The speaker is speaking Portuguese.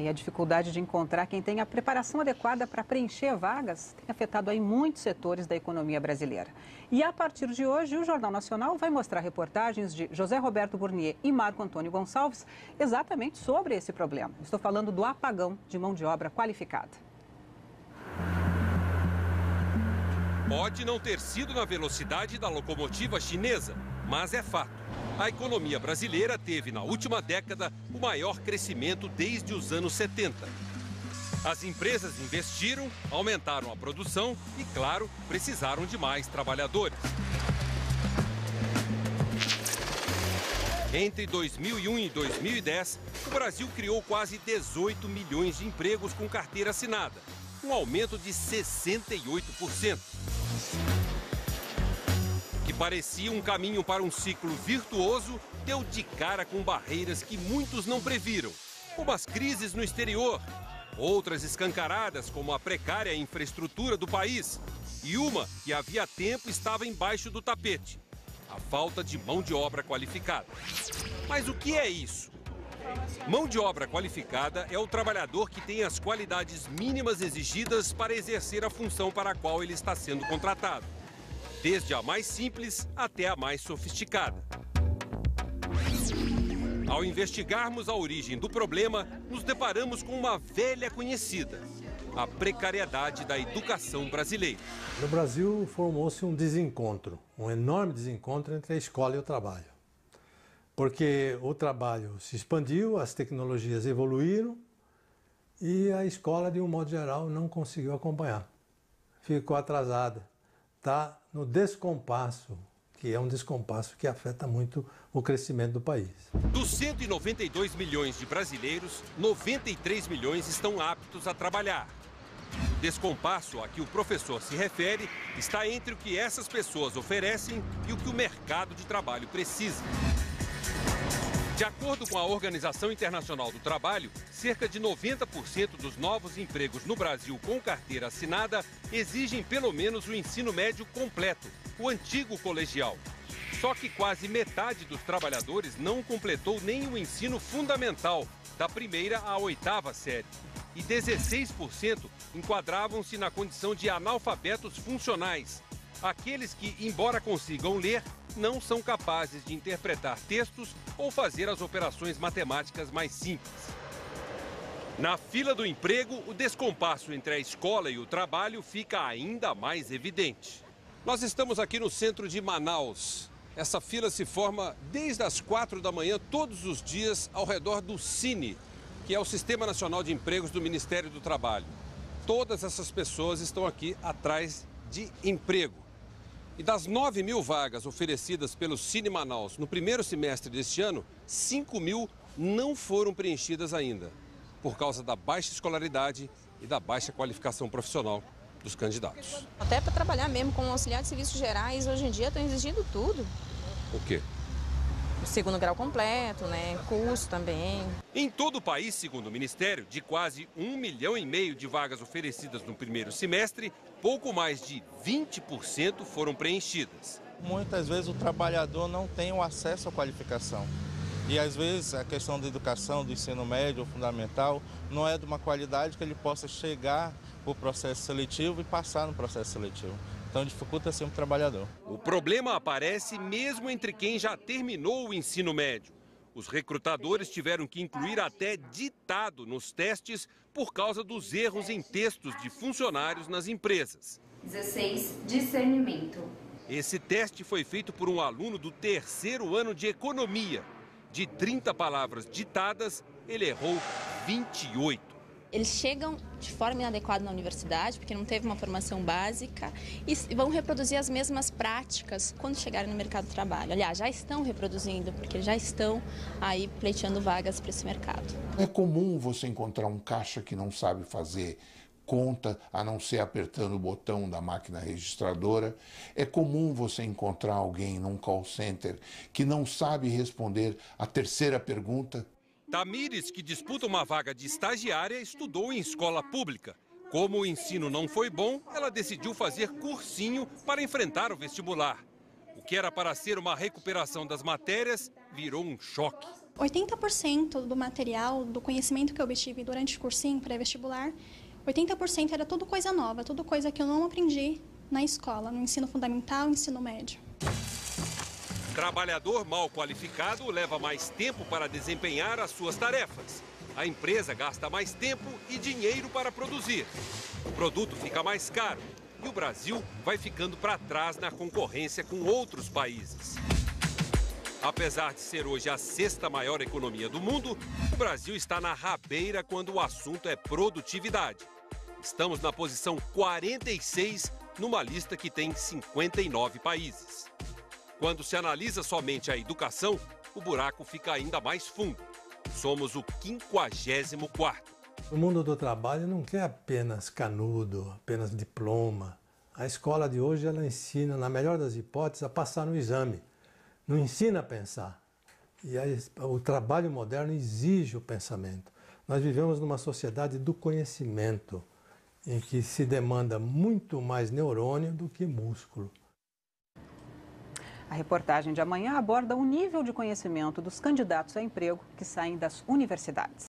E a dificuldade de encontrar quem tem a preparação adequada para preencher vagas tem afetado aí muitos setores da economia brasileira. E a partir de hoje, o Jornal Nacional vai mostrar reportagens de José Roberto Burnier e Marco Antônio Gonçalves exatamente sobre esse problema. Estou falando do apagão de mão de obra qualificada. Pode não ter sido na velocidade da locomotiva chinesa, mas é fato. A economia brasileira teve, na última década, o maior crescimento desde os anos 70. As empresas investiram, aumentaram a produção e, claro, precisaram de mais trabalhadores. Entre 2001 e 2010, o Brasil criou quase 18 milhões de empregos com carteira assinada, um aumento de 68%. Que parecia um caminho para um ciclo virtuoso, deu de cara com barreiras que muitos não previram, como as crises no exterior, outras escancaradas, como a precária infraestrutura do país, e uma que havia tempo estava embaixo do tapete, a falta de mão de obra qualificada. Mas o que é isso? Mão de obra qualificada é o trabalhador que tem as qualidades mínimas exigidas para exercer a função para a qual ele está sendo contratado, desde a mais simples até a mais sofisticada. Ao investigarmos a origem do problema, nos deparamos com uma velha conhecida: a precariedade da educação brasileira. No Brasil formou-se um desencontro, um enorme desencontro entre a escola e o trabalho. Porque o trabalho se expandiu, as tecnologias evoluíram e a escola, de um modo geral, não conseguiu acompanhar. Ficou atrasada. Está no descompasso, que é um descompasso que afeta muito o crescimento do país. Dos 192 milhões de brasileiros, 93 milhões estão aptos a trabalhar. O descompasso a que o professor se refere está entre o que essas pessoas oferecem e o que o mercado de trabalho precisa. De acordo com a Organização Internacional do Trabalho, cerca de 90% dos novos empregos no Brasil com carteira assinada exigem pelo menos o ensino médio completo, o antigo colegial. Só que quase metade dos trabalhadores não completou nem o ensino fundamental, da primeira à oitava série. E 16% enquadravam-se na condição de analfabetos funcionais, aqueles que, embora consigam ler, não são capazes de interpretar textos ou fazer as operações matemáticas mais simples. Na fila do emprego, o descompasso entre a escola e o trabalho fica ainda mais evidente. Nós estamos aqui no centro de Manaus. Essa fila se forma desde as 4 da manhã, todos os dias, ao redor do Cine, que é o Sistema Nacional de Empregos do Ministério do Trabalho. Todas essas pessoas estão aqui atrás de emprego. E das 9 mil vagas oferecidas pelo Cine Manaus no primeiro semestre deste ano, 5 mil não foram preenchidas ainda, por causa da baixa escolaridade e da baixa qualificação profissional dos candidatos. Até para trabalhar mesmo como auxiliar de serviços gerais, hoje em dia estão exigindo tudo. O quê? O segundo grau completo, né? Curso também. Em todo o país, segundo o Ministério, de quase 1,5 milhão de vagas oferecidas no primeiro semestre, pouco mais de 20% foram preenchidas. Muitas vezes o trabalhador não tem o acesso à qualificação. E às vezes a questão da educação, do ensino médio ou fundamental, não é de uma qualidade que ele possa chegar ao processo seletivo e passar no processo seletivo. Então dificulta sempre o trabalhador. O problema aparece mesmo entre quem já terminou o ensino médio. Os recrutadores tiveram que incluir até ditado nos testes por causa dos erros em textos de funcionários nas empresas. 16. Discernimento. Esse teste foi feito por um aluno do 3º ano de economia. De 30 palavras ditadas, ele errou 28. Eles chegam de forma inadequada na universidade, porque não teve uma formação básica, e vão reproduzir as mesmas práticas quando chegarem no mercado de trabalho. Aliás, já estão reproduzindo, porque já estão aí pleiteando vagas para esse mercado. É comum você encontrar um caixa que não sabe fazer conta, a não ser apertando o botão da máquina registradora. É comum você encontrar alguém num call center que não sabe responder a terceira pergunta. Tamires, que disputa uma vaga de estagiária, estudou em escola pública. Como o ensino não foi bom, ela decidiu fazer cursinho para enfrentar o vestibular. O que era para ser uma recuperação das matérias virou um choque. 80% do material, do conhecimento que eu obtive durante o cursinho pré-vestibular, 80% era tudo coisa nova, tudo coisa que eu não aprendi na escola, no ensino fundamental e ensino médio. Trabalhador mal qualificado leva mais tempo para desempenhar as suas tarefas. A empresa gasta mais tempo e dinheiro para produzir. O produto fica mais caro e o Brasil vai ficando para trás na concorrência com outros países. Apesar de ser hoje a 6ª maior economia do mundo, o Brasil está na rabeira quando o assunto é produtividade. Estamos na posição 46 numa lista que tem 59 países. Quando se analisa somente a educação, o buraco fica ainda mais fundo. Somos o 54º. O mundo do trabalho não quer apenas canudo, apenas diploma. A escola de hoje ela ensina, na melhor das hipóteses, a passar no exame. Não ensina a pensar. E aí, o trabalho moderno exige o pensamento. Nós vivemos numa sociedade do conhecimento, em que se demanda muito mais neurônio do que músculo. A reportagem de amanhã aborda o nível de conhecimento dos candidatos a emprego que saem das universidades.